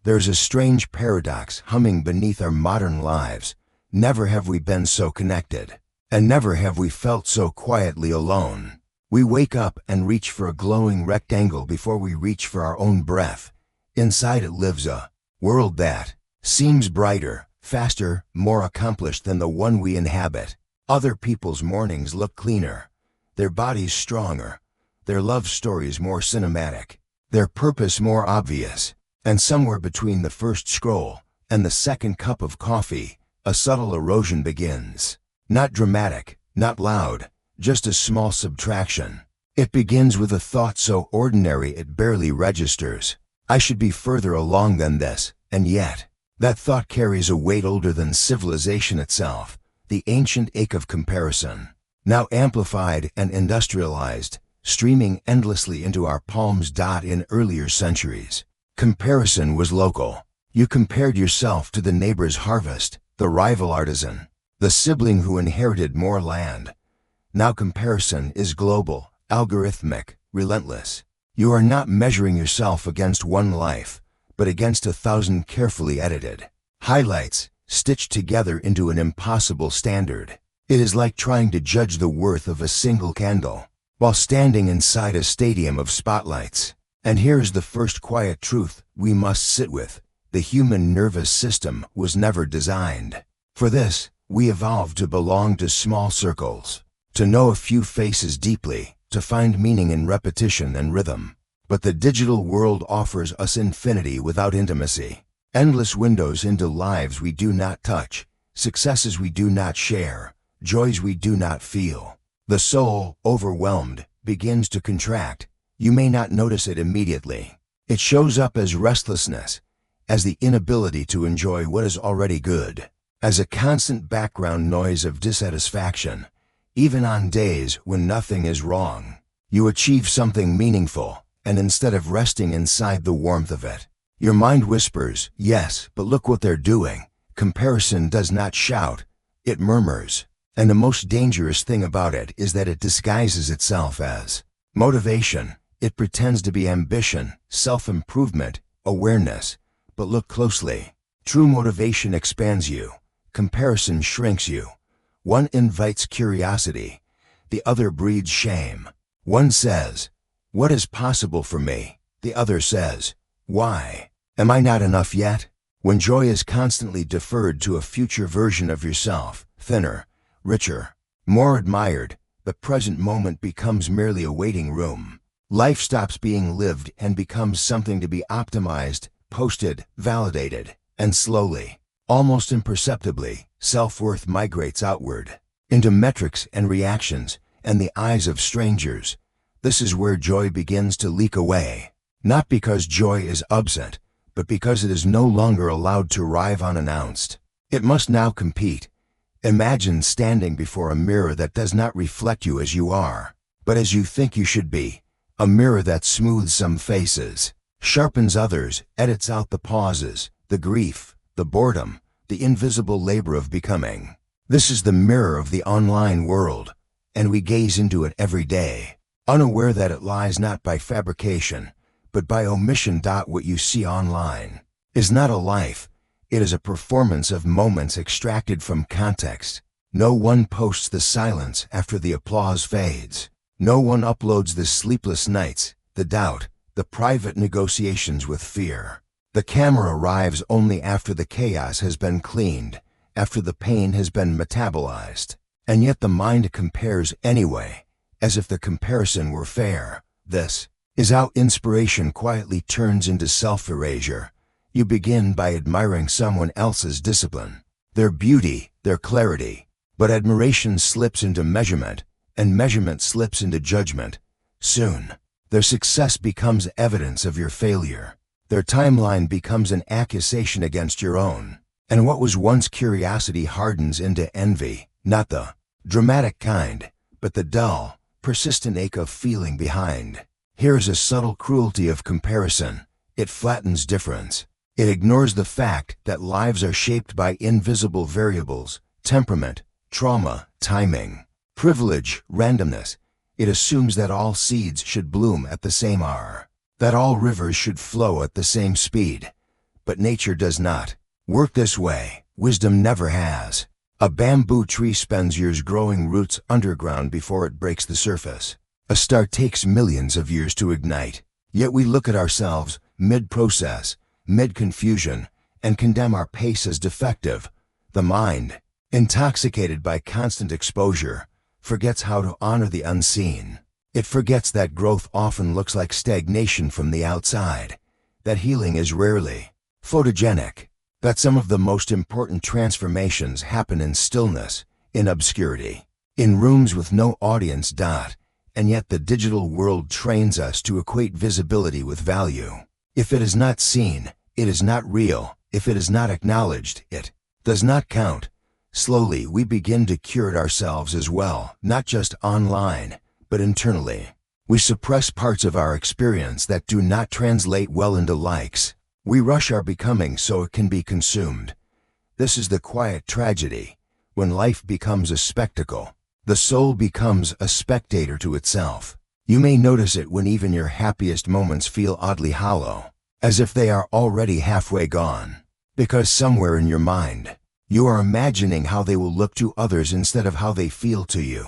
There's a strange paradox humming beneath our modern lives. Never have we been so connected, and never have we felt so quietly alone. We wake up and reach for a glowing rectangle before we reach for our own breath. Inside it lives a world that seems brighter, faster, more accomplished than the one we inhabit. Other people's mornings look cleaner, their bodies stronger, their love stories more cinematic, their purpose more obvious. And somewhere between the first scroll and the second cup of coffee, a subtle erosion begins. Not dramatic, not loud, just a small subtraction. It begins with a thought so ordinary it barely registers. I should be further along than this, and yet, that thought carries a weight older than civilization itself, the ancient ache of comparison, now amplified and industrialized, streaming endlessly into our palms. In earlier centuries, comparison was local. You compared yourself to the neighbor's harvest, the rival artisan, the sibling who inherited more land. Now comparison is global, algorithmic, relentless. You are not measuring yourself against one life, but against 1,000 carefully edited highlights, stitched together into an impossible standard. It is like trying to judge the worth of a single candle while standing inside a stadium of spotlights. And here's the first quiet truth we must sit with. The human nervous system was never designed for this. We evolved to belong to small circles, to know a few faces deeply, to find meaning in repetition and rhythm. But the digital world offers us infinity without intimacy, endless windows into lives we do not touch, successes we do not share, joys we do not feel. The soul, overwhelmed, begins to contract. You may not notice it immediately. It shows up as restlessness, as the inability to enjoy what is already good, as a constant background noise of dissatisfaction. Even on days when nothing is wrong, you achieve something meaningful, and instead of resting inside the warmth of it, your mind whispers, "Yes, but look what they're doing." Comparison does not shout, it murmurs. And the most dangerous thing about it is that it disguises itself as motivation. It pretends to be ambition, self-improvement, awareness. But look closely. True motivation expands you. Comparison shrinks you. One invites curiosity, the other breeds shame. One says, "What is possible for me?" The other says, "Why? Am I not enough yet?" When joy is constantly deferred to a future version of yourself, thinner, richer, more admired, the present moment becomes merely a waiting room. Life stops being lived and becomes something to be optimized, posted, validated, and slowly, almost imperceptibly, self-worth migrates outward, into metrics and reactions, and the eyes of strangers. This is where joy begins to leak away, not because joy is absent, but because it is no longer allowed to arrive unannounced. It must now compete. Imagine standing before a mirror that does not reflect you as you are, but as you think you should be, a mirror that smooths some faces, sharpens others, edits out the pauses, the grief, the boredom, the invisible labor of becoming. This is the mirror of the online world, and we gaze into it every day, unaware that it lies not by fabrication, but by omission. What you see online is not a life, it is a performance of moments extracted from context. No one posts the silence after the applause fades. No one uploads the sleepless nights, the doubt, the private negotiations with fear. The camera arrives only after the chaos has been cleaned, after the pain has been metabolized. And yet the mind compares anyway, as if the comparison were fair. This is how inspiration quietly turns into self-erasure. You begin by admiring someone else's discipline, their beauty, their clarity. But admiration slips into measurement, and measurement slips into judgment. Soon, their success becomes evidence of your failure. Their timeline becomes an accusation against your own. And what was once curiosity hardens into envy, not the dramatic kind, but the dull, persistent ache of feeling behind. Here's a subtle cruelty of comparison. It flattens difference. It ignores the fact that lives are shaped by invisible variables: temperament, trauma, timing, privilege, randomness. It assumes that all seeds should bloom at the same hour, that all rivers should flow at the same speed. but nature does not work this way. Wisdom never has. A bamboo tree spends years growing roots underground before it breaks the surface. A star takes millions of years to ignite. Yet we look at ourselves mid-process, mid-confusion, and condemn our pace as defective. The mind, intoxicated by constant exposure, forgets how to honor the unseen. It forgets that growth often looks like stagnation from the outside, that healing is rarely photogenic, that some of the most important transformations happen in stillness, in obscurity, in rooms with no audience. And yet the digital world trains us to equate visibility with value. If it is not seen, it is not real. If it is not acknowledged, it does not count. Slowly we begin to curate ourselves as well, not just online, but internally. We suppress parts of our experience that do not translate well into likes. We rush our becoming so it can be consumed. This is the quiet tragedy. When life becomes a spectacle, the soul becomes a spectator to itself. You may notice it when even your happiest moments feel oddly hollow, as if they are already halfway gone. Because somewhere in your mind, you are imagining how they will look to others instead of how they feel to you.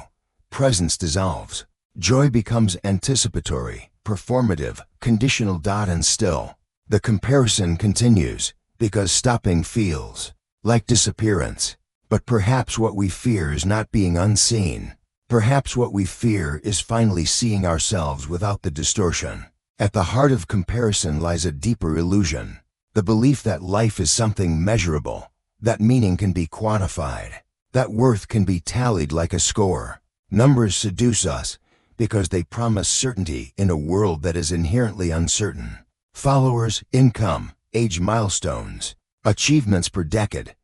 Presence dissolves. Joy becomes anticipatory, performative, conditional. And still, the comparison continues, because stopping feels like disappearance. But perhaps what we fear is not being unseen. Perhaps what we fear is finally seeing ourselves without the distortion. At the heart of comparison lies a deeper illusion, the belief that life is something measurable, that meaning can be quantified, that worth can be tallied like a score. Numbers seduce us because they promise certainty in a world that is inherently uncertain. Followers, income, age milestones, achievements per decade.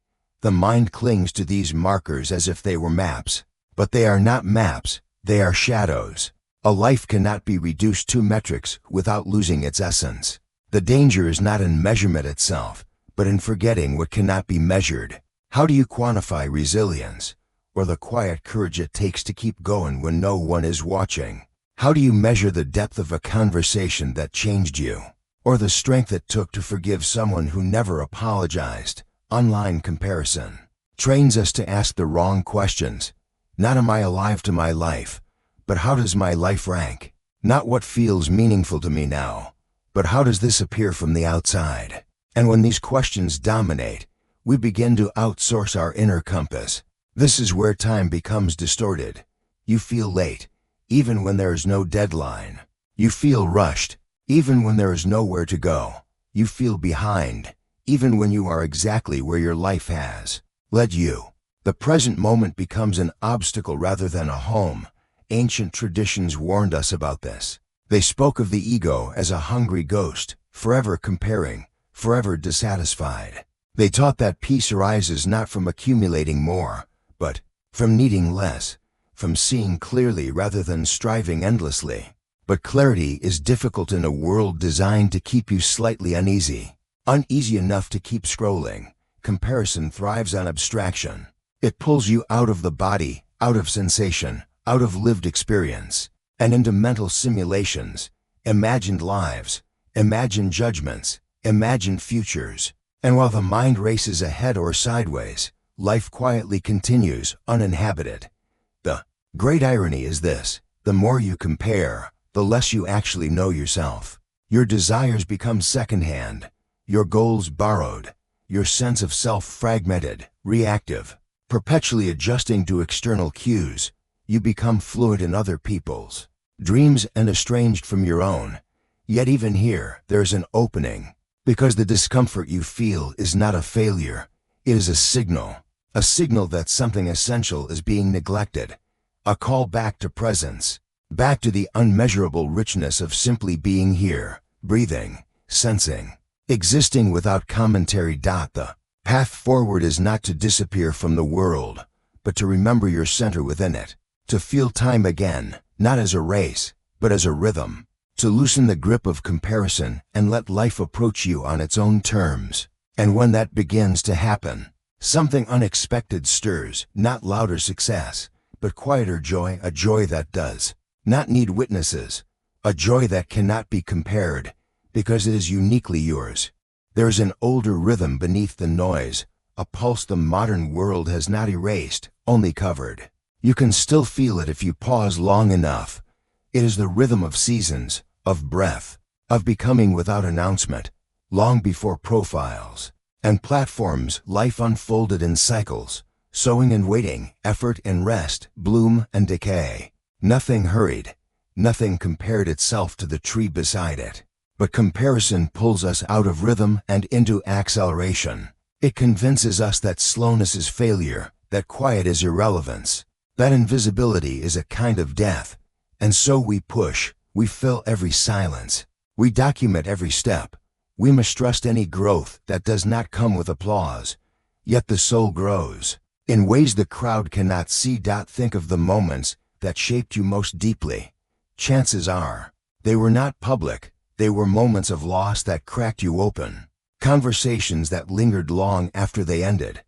The mind clings to these markers as if they were maps. But they are not maps, they are shadows. A life cannot be reduced to metrics without losing its essence. The danger is not in measurement itself, but in forgetting what cannot be measured. How do you quantify resilience, or the quiet courage it takes to keep going when no one is watching? How do you measure the depth of a conversation that changed you, or the strength it took to forgive someone who never apologized? Online comparison trains us to ask the wrong questions. Not am I alive to my life, but how does my life rank? Not what feels meaningful to me now, but how does this appear from the outside? And when these questions dominate, we begin to outsource our inner compass. This is where time becomes distorted. You feel late, even when there is no deadline. You feel rushed, even when there is nowhere to go. You feel behind, even when you are exactly where your life has led you. The present moment becomes an obstacle rather than a home. Ancient traditions warned us about this. They spoke of the ego as a hungry ghost, forever comparing, forever dissatisfied. They taught that peace arises not from accumulating more, but from needing less, from seeing clearly rather than striving endlessly. But clarity is difficult in a world designed to keep you slightly uneasy. Uneasy enough to keep scrolling. Comparison thrives on abstraction. It pulls you out of the body, out of sensation, out of lived experience, and into mental simulations, imagined lives, imagined judgments, imagined futures. And while the mind races ahead or sideways, life quietly continues, uninhabited. The great irony is this: the more you compare, the less you actually know yourself. Your desires become secondhand, your goals borrowed, your sense of self fragmented, reactive, perpetually adjusting to external cues. You become fluid in other people's dreams and estranged from your own. Yet even here, there's an opening, because the discomfort you feel is not a failure. It is a signal that something essential is being neglected, a call back to presence, back to the unmeasurable richness of simply being here, breathing, sensing, existing without commentary. The path forward is not to disappear from the world, but to remember your center within it, to feel time again, not as a race, but as a rhythm, to loosen the grip of comparison and let life approach you on its own terms. And when that begins to happen, something unexpected stirs, not louder success, but quieter joy, a joy that does not need witnesses, a joy that cannot be compared, because it is uniquely yours. There's an older rhythm beneath the noise, a pulse the modern world has not erased, only covered. You can still feel it if you pause long enough. It is the rhythm of seasons, of breath, of becoming without announcement, long before profiles and platforms. Life unfolded in cycles, sowing and waiting, effort and rest, bloom and decay. Nothing hurried, nothing compared itself to the tree beside it. But comparison pulls us out of rhythm and into acceleration. It convinces us that slowness is failure, that quiet is irrelevance, that invisibility is a kind of death. And so we push, we fill every silence, we document every step, we mistrust any growth that does not come with applause. Yet the soul grows in ways the crowd cannot see. Think of the moments that shaped you most deeply. Chances are, they were not public. They were moments of loss that cracked you open. Conversations that lingered long after they ended.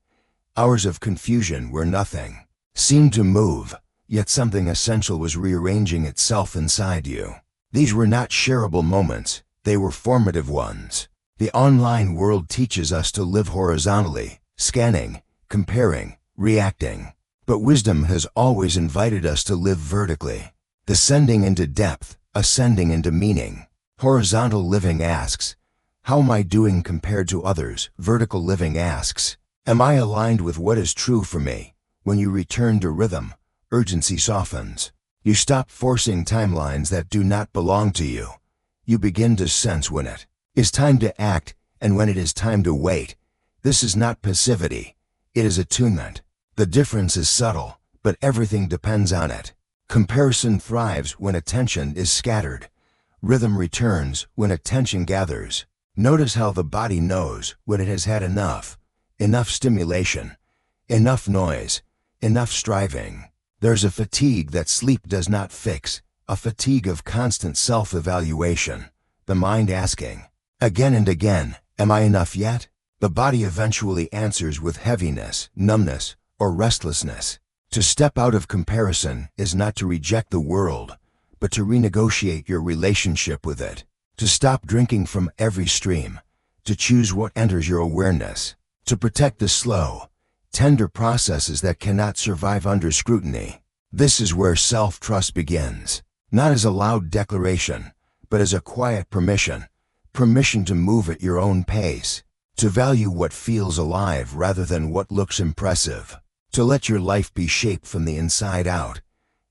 Hours of confusion where nothing seemed to move, yet something essential was rearranging itself inside you. These were not shareable moments, they were formative ones. The online world teaches us to live horizontally, scanning, comparing, reacting. But wisdom has always invited us to live vertically, descending into depth, ascending into meaning. Horizontal living asks, how am I doing compared to others? Vertical living asks, am I aligned with what is true for me? When you return to rhythm, urgency softens. You stop forcing timelines that do not belong to you. You begin to sense when it is time to act and when it is time to wait. This is not passivity, it is attunement. The difference is subtle, but everything depends on it. Comparison thrives when attention is scattered. Rhythm returns when attention gathers. Notice how the body knows when it has had enough. Enough stimulation, enough noise, enough striving. There's a fatigue that sleep does not fix, a fatigue of constant self-evaluation. The mind asking, again and again, am I enough yet? The body eventually answers with heaviness, numbness, or restlessness. To step out of comparison is not to reject the world, but to renegotiate your relationship with it. To stop drinking from every stream, to choose what enters your awareness, to protect the slow, tender processes that cannot survive under scrutiny. This is where self-trust begins, not as a loud declaration, but as a quiet permission. Permission to move at your own pace, to value what feels alive rather than what looks impressive, to let your life be shaped from the inside out.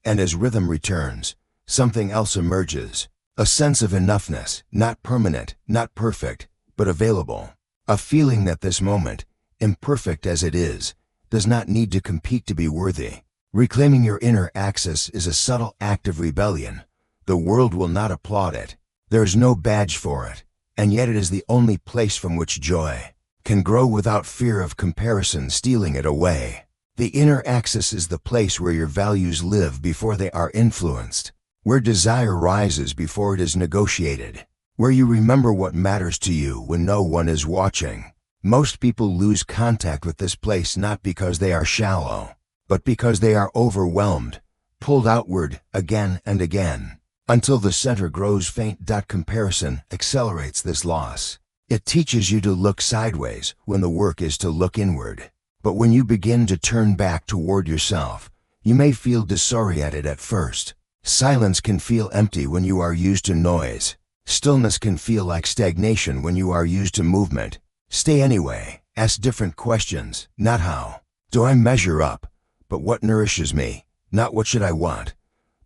And as rhythm returns, something else emerges, a sense of enoughness, not permanent, not perfect, but available. A feeling that this moment, imperfect as it is, does not need to compete to be worthy. Reclaiming your inner access is a subtle act of rebellion. The world will not applaud it. There is no badge for it, and yet it is the only place from which joy can grow without fear of comparison stealing it away. The inner access is the place where your values live before they are influenced, where desire rises before it is negotiated, where you remember what matters to you when no one is watching. Most people lose contact with this place not because they are shallow, but because they are overwhelmed, pulled outward again and again, until the center grows faint. Comparison accelerates this loss. It teaches you to look sideways when the work is to look inward. But when you begin to turn back toward yourself, you may feel disoriented at first. Silence can feel empty when you are used to noise. Stillness can feel like stagnation when you are used to movement. Stay anyway. Ask different questions. Not how do I measure up, but what nourishes me. Not what should I want,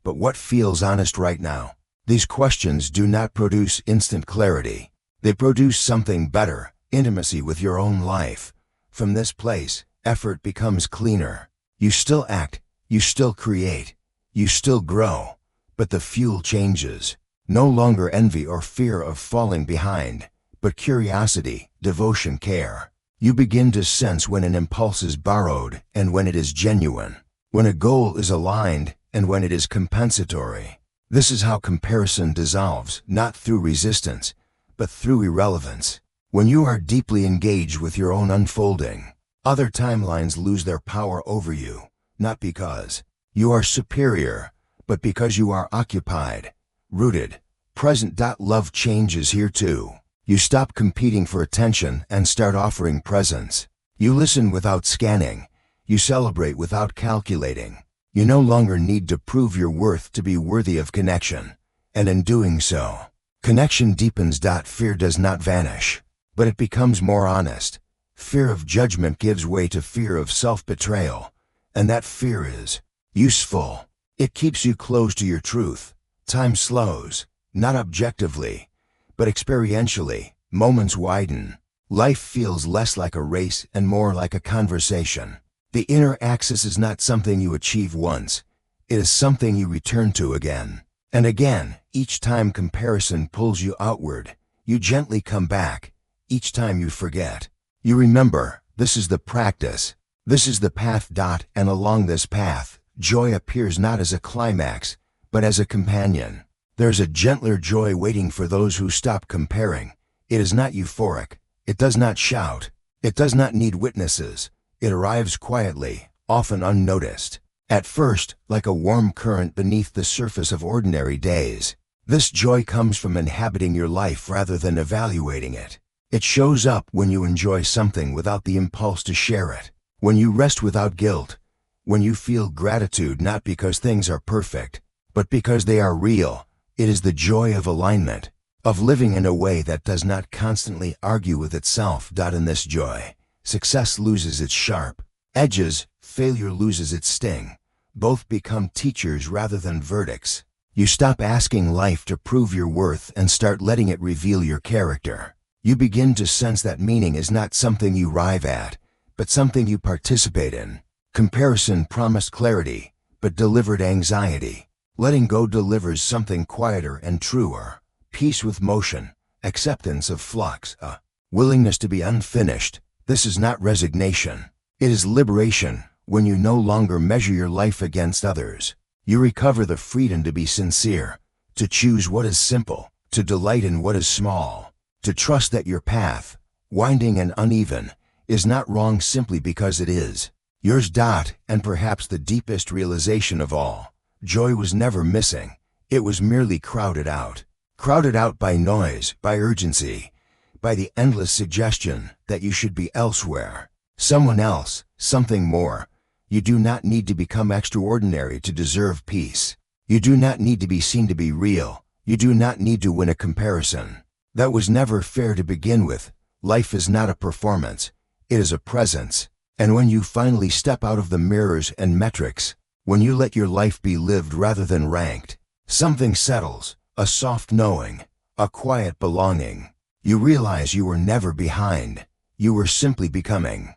but what feels honest right now. These questions do not produce instant clarity. They produce something better, intimacy with your own life. From this place, effort becomes cleaner. You still act, you still create, you still grow, but the fuel changes. No longer envy or fear of falling behind, but curiosity, devotion, care. You begin to sense when an impulse is borrowed and when it is genuine, when a goal is aligned and when it is compensatory. This is how comparison dissolves, not through resistance, but through irrelevance. When you are deeply engaged with your own unfolding, other timelines lose their power over you, not because you are superior, but because you are occupied, rooted, present. Love changes here too. You stop competing for attention and start offering presence. You listen without scanning. You celebrate without calculating. You no longer need to prove your worth to be worthy of connection. And in doing so, connection deepens. Fear does not vanish, but it becomes more honest. Fear of judgment gives way to fear of self-betrayal, and that fear is useful. It keeps you close to your truth. Time slows, not objectively, but experientially. Moments widen. Life feels less like a race and more like a conversation. The inner axis is not something you achieve once. It is something you return to again and again. Each time comparison pulls you outward, you gently come back. Each time you forget, you remember. This is the practice. This is the path. And along this path, joy appears not as a climax, but as a companion. There's a gentler joy waiting for those who stop comparing. It is not euphoric. It does not shout. It does not need witnesses. It arrives quietly, often unnoticed. At first, like a warm current beneath the surface of ordinary days. This joy comes from inhabiting your life rather than evaluating it. It shows up when you enjoy something without the impulse to share it, when you rest without guilt, when you feel gratitude not because things are perfect, but because they are real. It is the joy of alignment, of living in a way that does not constantly argue with itself. In this joy, success loses its sharp edges, failure loses its sting. Both become teachers rather than verdicts. You stop asking life to prove your worth and start letting it reveal your character. You begin to sense that meaning is not something you arrive at, but something you participate in. Comparison promised clarity, but delivered anxiety. Letting go delivers something quieter and truer. Peace with motion, acceptance of flux, a willingness to be unfinished. This is not resignation. It is liberation. When you no longer measure your life against others, you recover the freedom to be sincere, to choose what is simple, to delight in what is small, to trust that your path, winding and uneven, is not wrong simply because it is yours. And perhaps the deepest realization of all, joy was never missing. It was merely crowded out. Crowded out by noise, by urgency, by the endless suggestion that you should be elsewhere, someone else, something more. You do not need to become extraordinary to deserve peace. You do not need to be seen to be real. You do not need to win a comparison. That was never fair to begin with. Life is not a performance. It is a presence. And when you finally step out of the mirrors and metrics, when you let your life be lived rather than ranked, something settles, a soft knowing, a quiet belonging. You realize you were never behind. You were simply becoming.